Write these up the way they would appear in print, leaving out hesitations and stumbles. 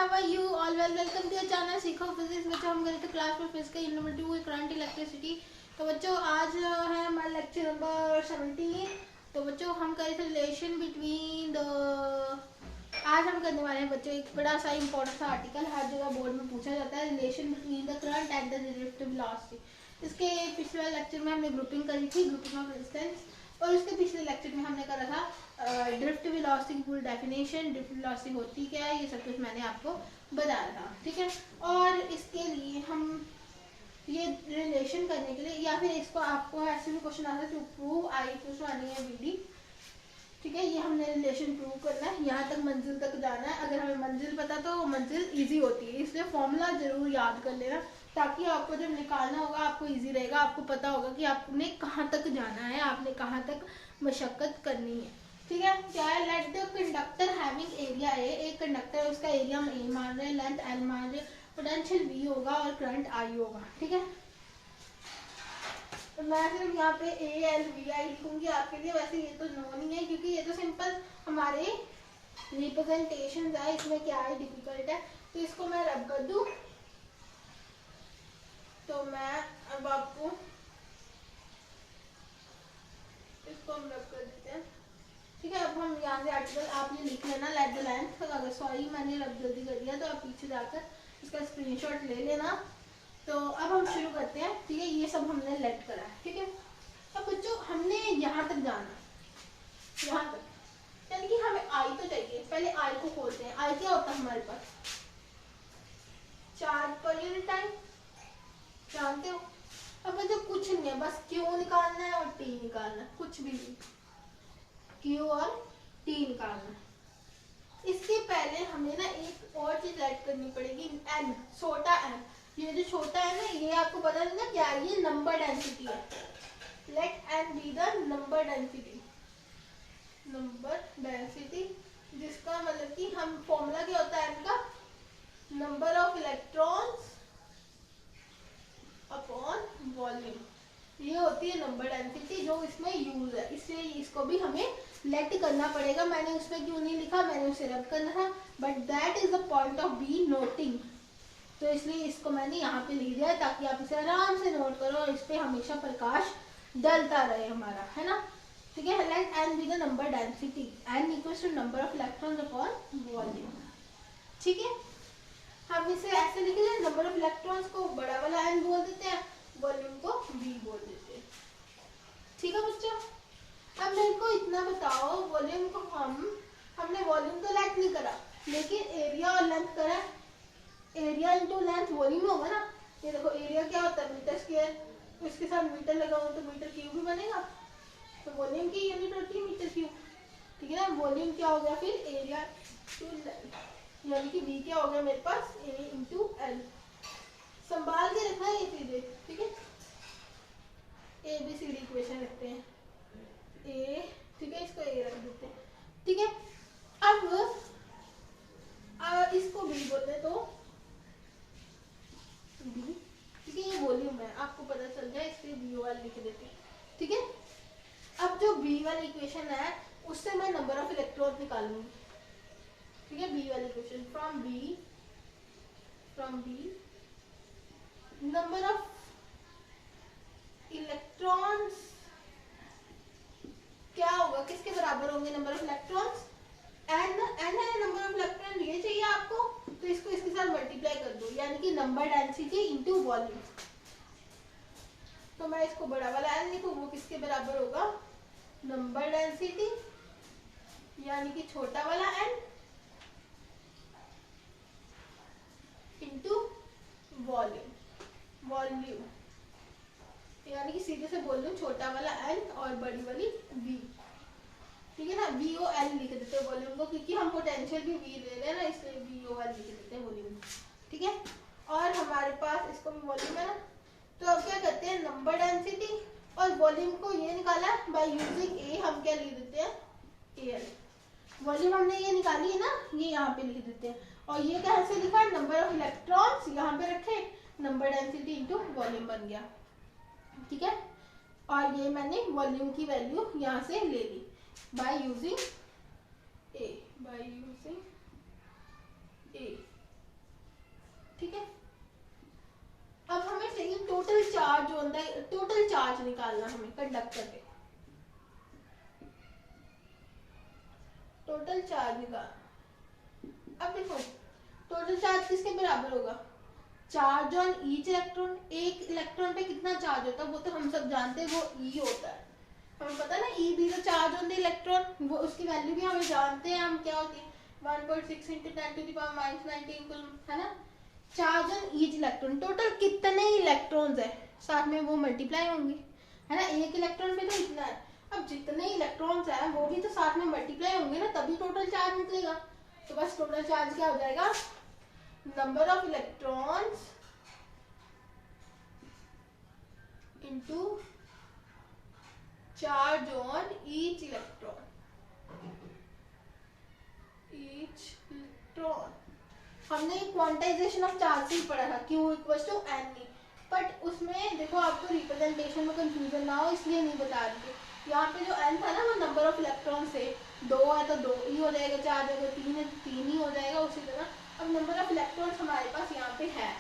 How are you all welcome to your channel Seekho physics. बच्चों हम गए थे क्लास में physics unit number 2 current electricity. तो बच्चों आज है हमारा लेक्चर नंबर 17। तो बच्चों हम कर रहे थे रिलेशन बिटवीन द, आज हम करने वाले हैं बच्चों एक बड़ा सा इंपॉर्टेंट सा आर्टिकल, हर जगह बोर्ड में पूछा जाता है, relation between the current and the directive velocity. इसके पिछले लेक्चर में हमने ग्रुपिंग करी थी, ग्रुपिंग ऑफ रेजिस्टेंस, और उसके पिछले लेक्चर में हमने करा था ड्रिफ्ट वेलोसिटी की फुल डेफिनेशन, ड्रिफ्ट वेलोसिटी होती क्या है, ये सब कुछ मैंने आपको बताया था। ठीक है, और इसके लिए हम ये रिलेशन करने के लिए, या फिर इसको आपको ऐसे भी क्वेश्चन आता है to prove I equals to आनी है वीडी। ठीक है, ये हमने रिलेशन प्रूव करना है, यहाँ तक मंजिल तक जाना है। अगर हमें मंजिल पता तो मंजिल इजी होती है, इसलिए फॉर्मूला जरूर याद कर लेना, ताकि आपको जब निकालना होगा आपको इजी रहेगा, आपको पता होगा कि आपने कहाँ तक जाना है, आपने कहाँ तक मशक्कत करनी है। ठीक है, क्या है, let the conductor having area A, एक कंडक्टर है उसका एरिया हम ए मान रहे हैं, लेंथ एल मान रहे हैं, पोटेंशियल वी होगा और करंट आई होगा। ठीक है, तो मैं सिर्फ यहाँ पे ए एल वी आई लिखूंगी आपके लिए, वैसे ये तो नो नहीं है क्योंकि ये तो सिंपल हमारे रिप्रेजेंटेशन है, इसमें क्या है डिफिकल्ट है। तो इसको मैं रब कर दूं, तो मैं अब आपको इसको हम रब कर देते हैं। ठीक है, अब हम यहाँ से आर्टिकल आप ये लिख लेना, लेट द लेंथ, अगर सॉरी मैंने रब जल्दी कर दिया तो आप पीछे जाकर इसका स्क्रीनशॉट ले लेना। तो अब हम शुरू करते हैं। ठीक है, ये सब हमने लेट करा है। ठीक है, अब बच्चों हमने यहाँ तक जाना, यहाँ तक, यानी कि हमें आई तो चाहिए। पहले आई को खोलते हैं। आई क्या होता है हमारे पास, चार्ज पर यूनिट टाइम, जानते हो। अब बच्चों कुछ नहीं है, बस क्यू निकालना है और टी निकालना है, कुछ भी नहीं, क्यू और टी निकालना है। इसके पहले हमें ना एक और चीज ऐड करनी पड़ेगी, एन, छोटा एन। ये जो छोटा है ना, ये आपको पता नहीं ना क्या है, ये नंबर डेंसिटी है। Let N be the number density, number density, जिसका मतलब कि हम फॉर्मूला क्या होता है एन का, number of electrons upon volume, ये होती है नंबर डेंसिटी जो इसमें यूज है। इसलिए इसको भी हमें लेट करना पड़ेगा। मैंने उसमें क्यों नहीं लिखा, मैंने उसे रब करना था, but that is the point of be noting, तो इसलिए इसको मैंने यहाँ पे लिख दिया ताकि आप इसे आराम से नोट करो और इस पे हमेशा प्रकाश डलता रहे हमारा, है ना। ठीक है, let N be the number density, N equals to number of electrons upon volume. ठीक है, हम इसे ऐसे लिखेंगे, नंबर ऑफ इलेक्ट्रॉन्स को बड़ा वाला एन बोल देते हैं, वॉल्यूम को वी बोल देते हैं। ठीक है बच्चों, अब मेरे को इतना बताओ, वॉल्यूम को हमने वॉल्यूम तो लेट नहीं करा, लेकिन एरिया और लेंथ करा। एरिया इंटू लेंथ वॉल्यूम होगा ना। ये देखो एरिया क्या होता है, मीटर स्क्वायर, तो इसके साथ मीटर लगाऊं तो मीटर क्यूब भी बनेगा, तो वॉल्यूम की यूनिट होती है मीटर क्यूब। ठीक है ना, वॉल्यूम क्या हो गया फिर, एरिया टू लेंथ, यानी कि वी क्या हो गया मेरे पास, ए इंटू एल। संभाल के रखना है ये चीजें। ठीक है, A B C D equation रखते हैं, ए, ठीक है, इसको ए रख देते हैं। ठीक है, अब इसको बी बोलते तो बी, ठीक है, ये वॉल्यूम है, आपको पता चल जाए इसलिए बी वाली लिख देते हैं। ठीक है, अब जो बी वाली इक्वेशन है उससे मैं नंबर ऑफ इलेक्ट्रॉन निकालूंगी। ठीक है, बी वाली equation from B number of electrons क्या होगा, किसके बराबर होंगे number of electrons, N, N है नंबर ऑफ इलेक्ट्रॉन, ये चाहिए आपको, तो इसको इसके साथ मल्टीप्लाई कर दो, यानी कि नंबर डेंसिटी इनटू वॉल्यूम। तो मैं इसको बड़ा वाला एन लिखूं, वो किसके बराबर होगा, नंबर डेंसिटी यानी कि छोटा वाला एन इनटू वॉल्यूम, वॉल्यूम यानी कि सीधे से बोल दूं छोटा वाला एन और बड़ी वाली वी। ठीक है ना, वी ओ एल लिख देते हैं वॉल्यूम को, क्योंकि हम पोटेंशियल भी वी ले रहे हैं ना, इसलिए वी ओ एल लिख देते हैं वॉल्यूम। ठीक है, और हमारे पास इसको भी वॉल्यूम है ना, तो अब क्या करते हैं, नंबर डेंसिटी और वॉल्यूम को ये निकाला बाय यूजिंग ए, हम क्या लिख देते हैं, ए एल। वॉल्यूम हमने ये निकाली है ना, ये यहाँ पे लिख देते हैं, और ये कैसे लिखा है, नंबर ऑफ इलेक्ट्रॉन्स यहाँ पे रखे, नंबर डेंसिटी इंटू वॉल्यूम बन गया। ठीक है, और ये मैंने वॉल्यूम की वैल्यू यहाँ से ले ली बाय यूजिंग ए, ठीक है। अब हमें चाहिए टोटल चार्ज जो होता है, टोटल चार्ज निकालना हमें कंडक्टर पे, टोटल चार्ज निकाल। अब देखो टोटल चार्ज किसके बराबर होगा, चार्ज ऑन ईच इलेक्ट्रॉन। एक इलेक्ट्रॉन पे कितना चार्ज होता है वो तो हम सब जानते हैं, वो ई होता है, हमें पता ना, ई भी तो चार्ज ऑन द इलेक्ट्रॉन, वो उसकी वैल्यू भी हमें जानते हैं हम, क्या होती है 1.6 × 10⁻⁻19 कूलम, है ना। Charge on each electron, total कितने इलेक्ट्रॉन्स है साथ में वो मल्टीप्लाई होंगे, है ना। एक इलेक्ट्रॉन पे तो इतना है, अब जितने इलेक्ट्रॉन्स है वो भी तो साथ में मल्टीप्लाई होंगे ना, तभी टोटल चार्ज निकलेगा। तो बस टोटल चार्ज क्या हो जाएगा, number of electrons into charge on each electron, हमने क्वांटाइजेशन ऑफ चार्ज से ही पढ़ा था, Q = N, बट उसमें देखो आपको रिप्रेजेंटेशन में कंफ्यूजन ना हो इसलिए नहीं बता रही। यहाँ पे जो N था ना वो नंबर ऑफ इलेक्ट्रॉन से, 2 है तो 2 ही हो जाएगा, 4 है तो 3 है तो 3 ही हो जाएगा, उसी तरह अब नंबर ऑफ इलेक्ट्रॉन्स हमारे पास यहाँ पे है,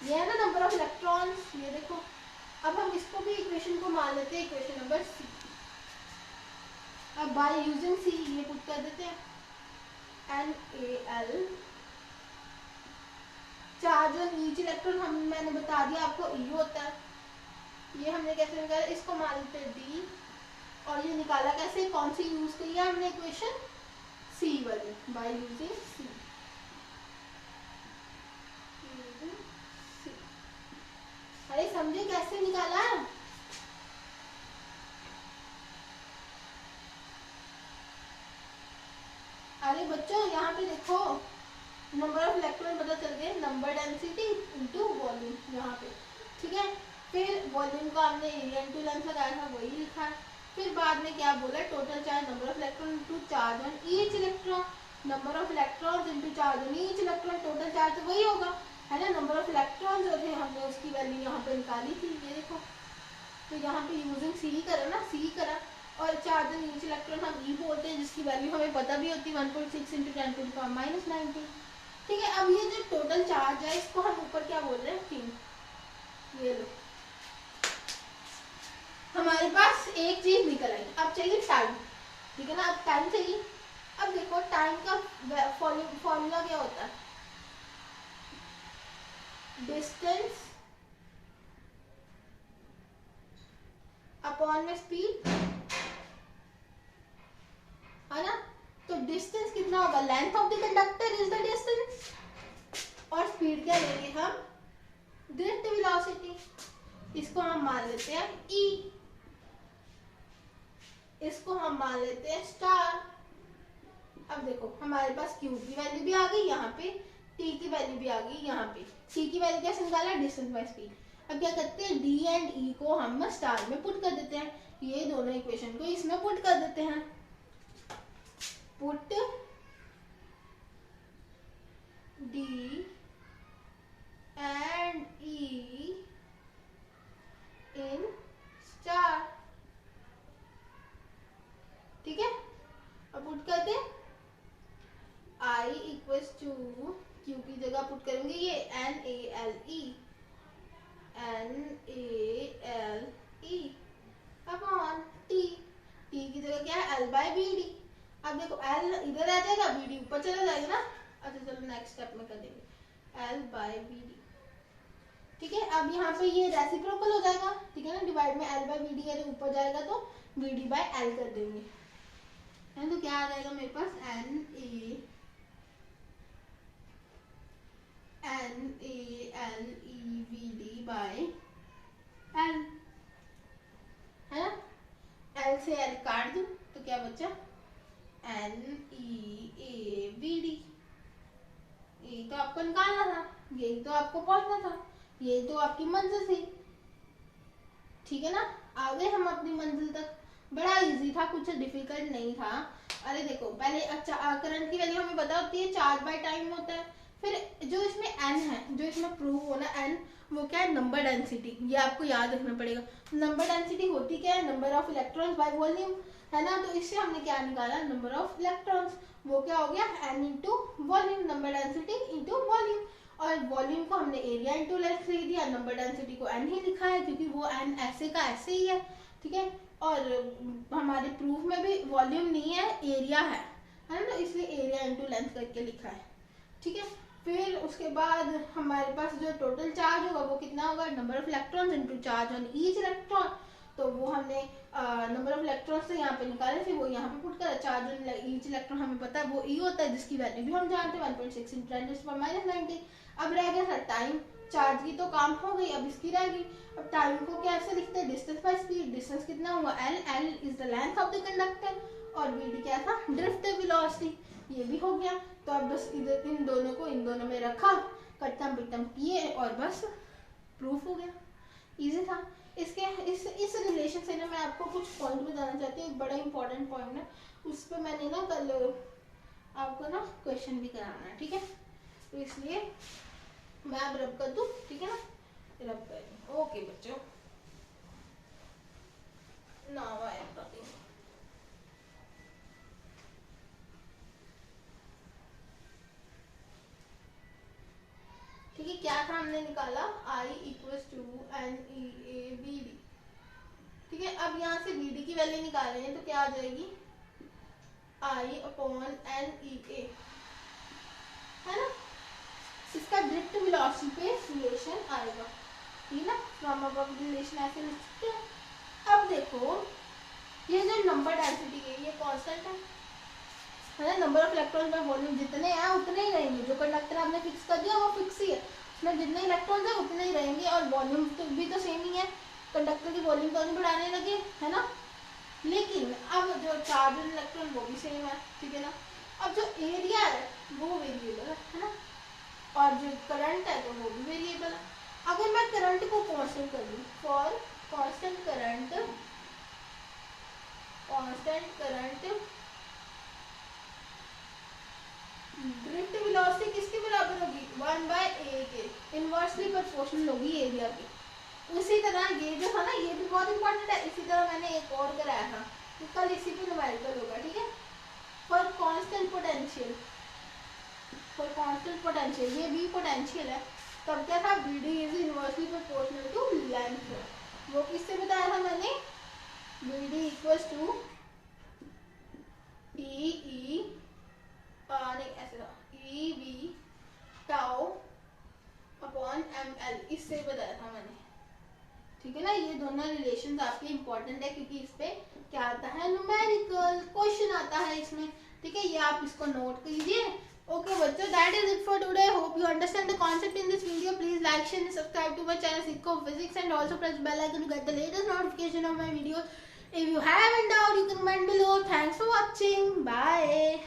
ये है ना नंबर ऑफ इलेक्ट्रॉन्स, ये देखो। अब हम इसको भी इक्वेशन को मान लेते हैं, इक्वेशन नंबर सी। अब बाय यूजिंग सी ये पुट कर देते हैं, NaL, charge on each electron हम मैंने बता दिया आपको ई होता है, ये हमने कैसे निकाला, इसको मान लेते हैं डी, और ये निकाला कैसे, कौन सी यूज की है हमने इक्वेशन, सी वाली, बाय यूजिंग सी। अरे समझे कैसे निकाला, अरे बच्चों यहाँ पे देखो नंबर ऑफ इलेक्ट्रॉन पता चल गए, नंबर डेंसिटी इनटू वॉल्यूम यहाँ पे, ठीक है। फिर वॉल्यूम का हमने एरिया इनटू लेंथ लगाया था, वही लिखा है। फिर बाद में क्या बोला, total charge number of electron into charge on each electron, number of electrons into charge on each electron, total charge तो वही होगा, है ना। नंबर ऑफ इलेक्ट्रॉन्स जो थे हमने उसकी वैल्यू यहाँ पे निकाली थी, ये देखो। तो यहाँ पे यूजिंग सी करा ना, सी करा, और चार्ज ऑन ईच इलेक्ट्रॉन हम ई बोलते हैं, जिसकी वैल्यू हमें पता भी होती है 1.6 × 10⁻⁻19, ठीक है। अब ये जो टोटल चार्ज है इसको हम ऊपर क्या बोल रहे हैं, Q। ये लो हमारे पास एक चीज निकल आई, अब चाहिए टाइम, ठीक है ना, अब टाइम चाहिए। अब देखो टाइम का फॉर्मूला क्या होता है, डिस्टेंस अपॉन में स्पीड, है ना। तो डिस्टेंस कितना होगा, length of the conductor is the distance, और स्पीड क्या लेंगे हम, ड्रिफ्ट वेलोसिटी, इसको हम मान लेते हैं E, इसको हम मान लेते हैं स्टार। अब देखो हमारे पास Q की वैल्यू भी आ गई यहाँ पे, T की वैल्यू भी आ गई यहाँ पे, C की वैल्यू कैसे निकाला, डिस्टेंस बाय स्पीड। अब क्या करते हैं, D एंड E को हम स्टार में पुट कर देते हैं, ये दोनों इक्वेशन को इसमें पुट कर देते हैं, put D and E in star, ठीक है। अब पुट करते I = Q की जगह पुट करेंगे ये NaLe अपॉन T, T की जगह क्या है, L/BD। अब देखो L इधर आ जाएगा, BD ऊपर चला जाएगा ना। अच्छा चलो नेक्स्ट स्टेप में कर देंगे L/BD, ठीक है। अब यहाँ पे ये रेसिप्रोकल हो जाएगा, ठीक है ना, डिवाइड में L/BD है, ऊपर जाएगा तो BD/L कर देंगे, है। तो क्या आ जाएगा मेरे पास, NaLeVD, L, है ना। L से L काट दूं तो क्या बचा, NeAVD, यही तो आपको निकालना था, यही तो आपको पहुंचना था, यही तो आपकी मंजिल थी, ठीक है ना। आ गए हम अपनी मंजिल तक, बड़ा इजी था, कुछ डिफिकल्ट नहीं था। अरे देखो पहले करंट की वैल्यू हमें पता होती है, चार्ज बाय टाइम होता है। फिर जो इसमें n है, जो इसमें प्रूव होना n, वो क्या है, नंबर डेंसिटी, ये आपको याद रखना पड़ेगा। नंबर डेंसिटी होती क्या है, number of electrons by volume, है ना। तो इससे हमने क्या निकाला, नंबर ऑफ इलेक्ट्रॉन्स, वो क्या हो गया n into volume, number density into volume. और वॉल्यूम को हमने एरिया इंटू लेंथ लिख दिया, नंबर डेंसिटी को n ही लिखा है क्योंकि वो n ऐसे का ऐसे ही है, ठीक है। और हमारे प्रूफ में भी वॉल्यूम नहीं है, एरिया है ना, तो इसलिए एरिया इंटू लेंथ करके लिखा है, ठीक है। फिर उसके बाद हमारे पास जो टोटल चार्ज होगा वो कितना होगा, number of electrons into charge on each electron. तो वो हमने नंबर ऑफ इलेक्ट्रॉन्स से यहाँ पे निकाले थे, वो यहाँ पे पुट कर, चार्ज ऑन ईच इलेक्ट्रॉन हमें पता है वो ई होता है, जिसकी वैल्यू भी हम जानते हैं 1.6 × 10⁻⁹। अब रह गया सर टाइम, चार्ज की तो काम हो गई, अब इसकी रह गई। अब टाइम को कैसे लिखते हैं, डिस्टेंस बाय स्पीड। डिस्टेंस कितना हुआ, L is the length of the conductor, और वी क्या था, ड्रिफ्ट वेलोसिटी, ये भी हो गया। तो अब बस इधर इन दोनों को इन दोनों में रखा, कट्टम पिट्टम किए और बस प्रूफ हो गया, इजी था। इसके इस रिलेशन से ना मैं आपको कुछ पॉइंट बताना चाहती हूँ, एक बड़ा इंपॉर्टेंट पॉइंट है, उस पर मैंने ना कल आपको ना क्वेश्चन भी कराना है, ठीक है। तो इसलिए मैं अब रब कर दूँ, ठीक है ना, रब कर दूँ। ओके बच्चों, नाउ आई एम टॉकिंग। ठीक है, क्या था हमने निकाला, I = NEABD, ठीक है। अब यहाँ से BD की वैल्यू निकाल रहे हैं तो क्या आ जाएगी, I/NEA, है ना। इसका ड्रिफ्ट वेलोसिटी पे रिलेशन आएगा, ठीक है, फ्रॉम अबव रिलेशन ऐसे लिख सकते हैं। अब देखो ये जो नंबर डेंसिटी है ये कांस्टेंट है ना, नंबर ऑफ इलेक्ट्रॉन में वॉल्यूम जितने हैं उतने ही रहेंगे, जो कंडक्टर आपने फिक्स कर दिया वो फिक्स ही है, उसमें जितने इलेक्ट्रॉन है उतने ही रहेंगे, और वॉल्यूम तो भी तो सेम ही है, कंडक्टर की वॉल्यूम तो नहीं बढ़ाने लगे, है ना। लेकिन अब जो चार्ज इलेक्ट्रॉन वो भी सेम है, ठीक है ना। अब जो एरिया है वो वेरिएबल है ना, और जो करंट है तो वो भी वेरिएबल है। अगर मैं करंट को कांस्टेंट कर दूं, for constant current drift velocity किसके बराबर होगी, 1/a के इनवर्सली प्रोपोर्शनल होगी एरिया की। उसी तरह ये जो था ना ये भी बहुत इंपॉर्टेंट है, इसी तरह मैंने एक और कराया था, तो कल इसी पे न्यूमेरिकल होगा, ठीक है। फॉर कांस्टेंट पोटेंशियल ये भी पोटेंशियल है, तब क्या था, BD is inversely proportional to length. वो किससे बताया था मैंने, BD = EE नहीं ऐसे था, EV τ/ml, इससे बताया था मैंने, ठीक है ना। ये दोनों रिलेशंस आपके इंपॉर्टेंट है क्योंकि इस पे क्या आता है, न्यूमेरिकल क्वेश्चन आता है इसमें, ठीक है। ये आप इसको नोट कीजिए। ओके बच्चों, that is it for today, hope you understand the concept in this video. Please like share and subscribe to my channel Seekho physics, and also press bell icon to get the latest notification of my video. If you have any doubt, you can comment below. Thanks for watching. Bye.